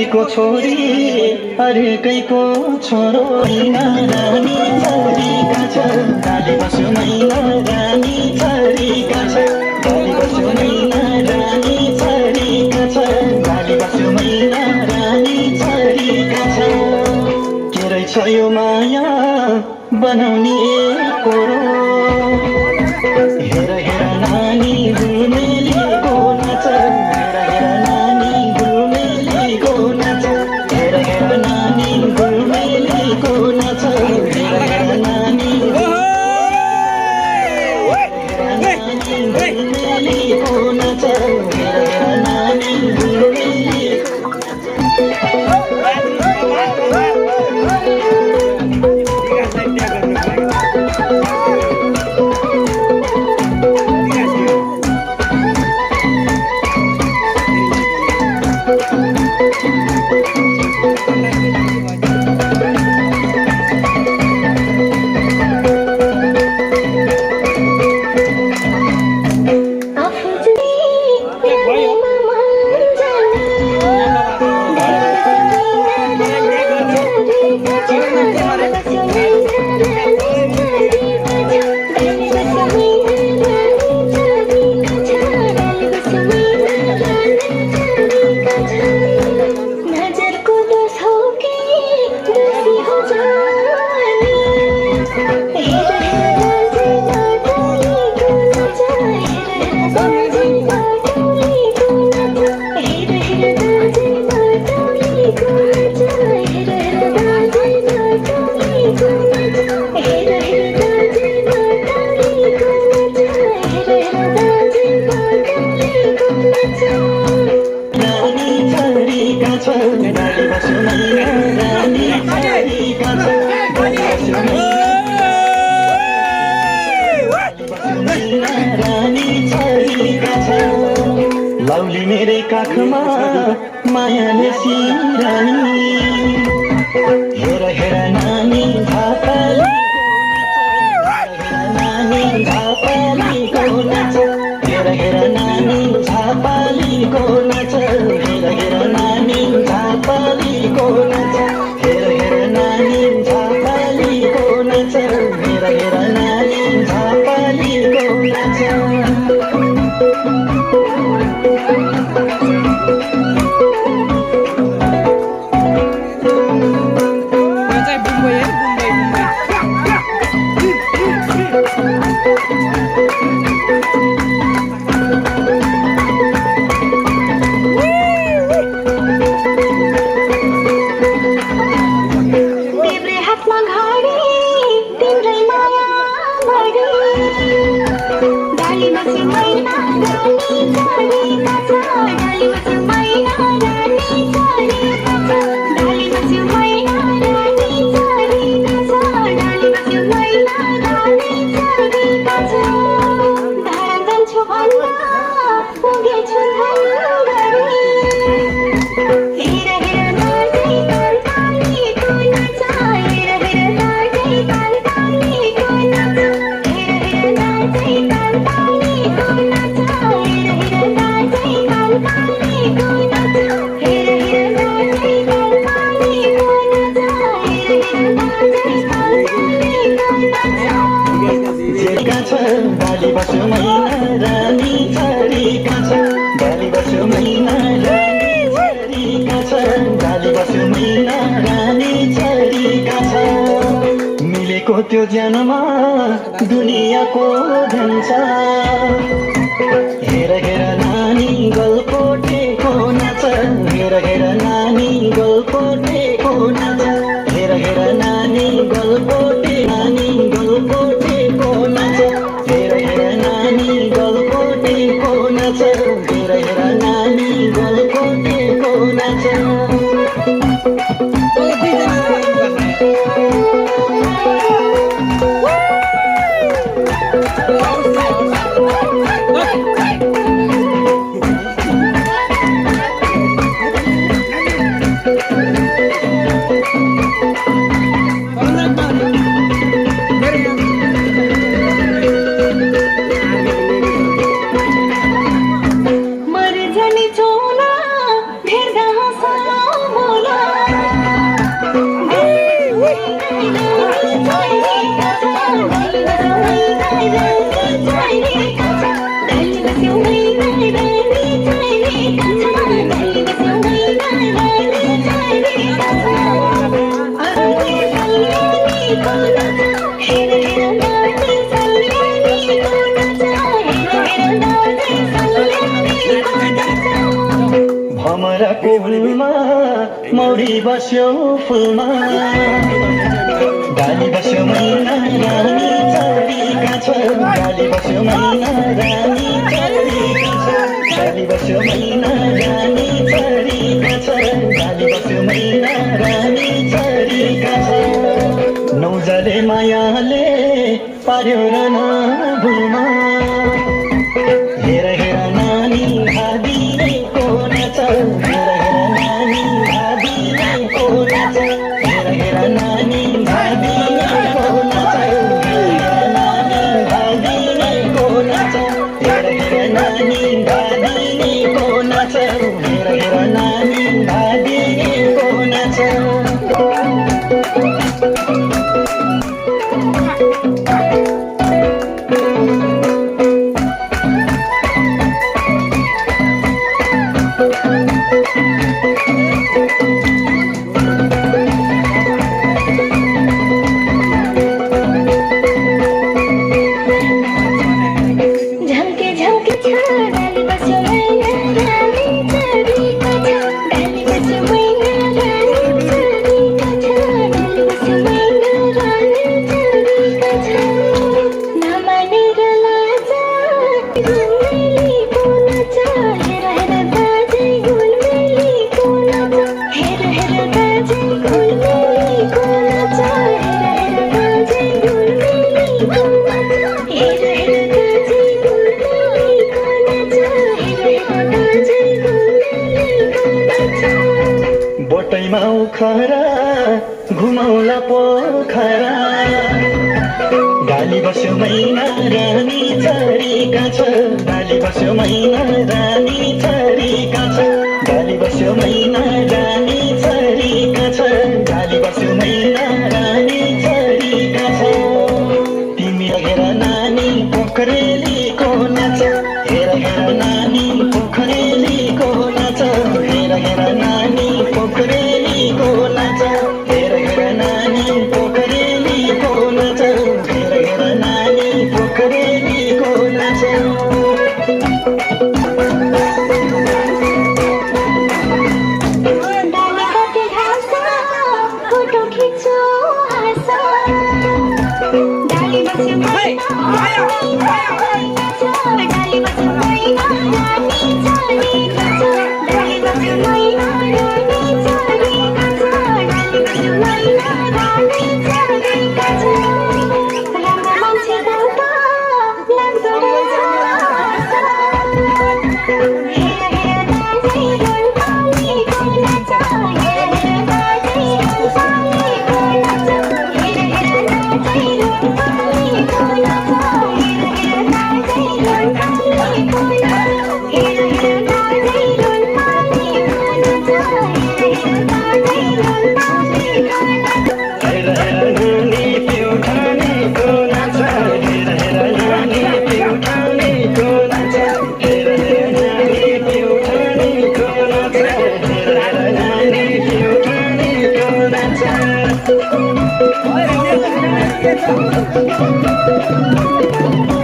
कसैको छोरी अर्कैको छोरो रानी छोरीका छ डाली बस्यो मैना रानी छोरीका छ डाली बस्यो मैना रानी छोरीका छ डाली बस्यो मैना रानी छोरीका छ के रहेछ यो माया बनाउने कोरो हेर हेर नानी घुमेलीको नाच हेर हेर नानी घुमेलीको नाच हेर हेर नानी घुमेलीको नाच हेर हेर नानी घुमेलीको नाच हेर हेर नानी घुमेलीको लौली मेरै काखमा मायाले सिरानी हेर हेर नानी झापालीको नाच हेर हेर नानी झापालीको नाच हेर हेर नानी झापालीको नाच हेर हेर नानी झापालीको नाच हेर हेर नानी झापालीको नाच डाली बस्यो मैना रानी छोरीका छ डाली बस्यो मैना रानी छोरीका छ डाली बस्यो मैना रानी छोरीका छ मिलेको त्यो ज्यानमा दुनियाँको धन्छ हेर हेर नानी गलकोटेको नाच हेर हेर नानी गलकोटेको नाच हेर हेर नानी गलकोटेको नाच हेर हेर नानी गलकोटेको नाच हेर हेर नानी गलकोटेको नाच मर जाने छोना भेट्दा हँसा भमराको फुलमा मौरी बस्यो फुलमा डाली बस्यो मैना रानी चरीका छ डाली बस्यो मैना रानी चरीका छ डाली बस्यो मैना रानी चरीका छ डाली बस्यो मैना रानी चरीका छ नौजले मायाले पार्यो र न भुलमा हेर हेर नानी भाबीको नाच हेर हेर नानी भाबीको नाच हेर हेर नानी भाबीको नाच हेर हेर नानी भाबीको नाच हेर हेर नानी भाबीको नाच हेर हेर बोटैमा उखरा घुमौला पोखरा डाली बस्यो मैना रानी चरीका छ डाली बस्यो मैना रानी चरीका छ डाली बस्यो मैना रानी चरीका छ डाली बस्यो मैना रानी चरीका छ तिमी हेर नानी पोखरेलीको नाच हेर हेर नानी पोखरेलीको नाच हेर हेर नानी पोखरेलीको नाच हेर हेर नानी पोखरेलीको नाच हेर हेर नानी पोखरेलीको नाच Thank you.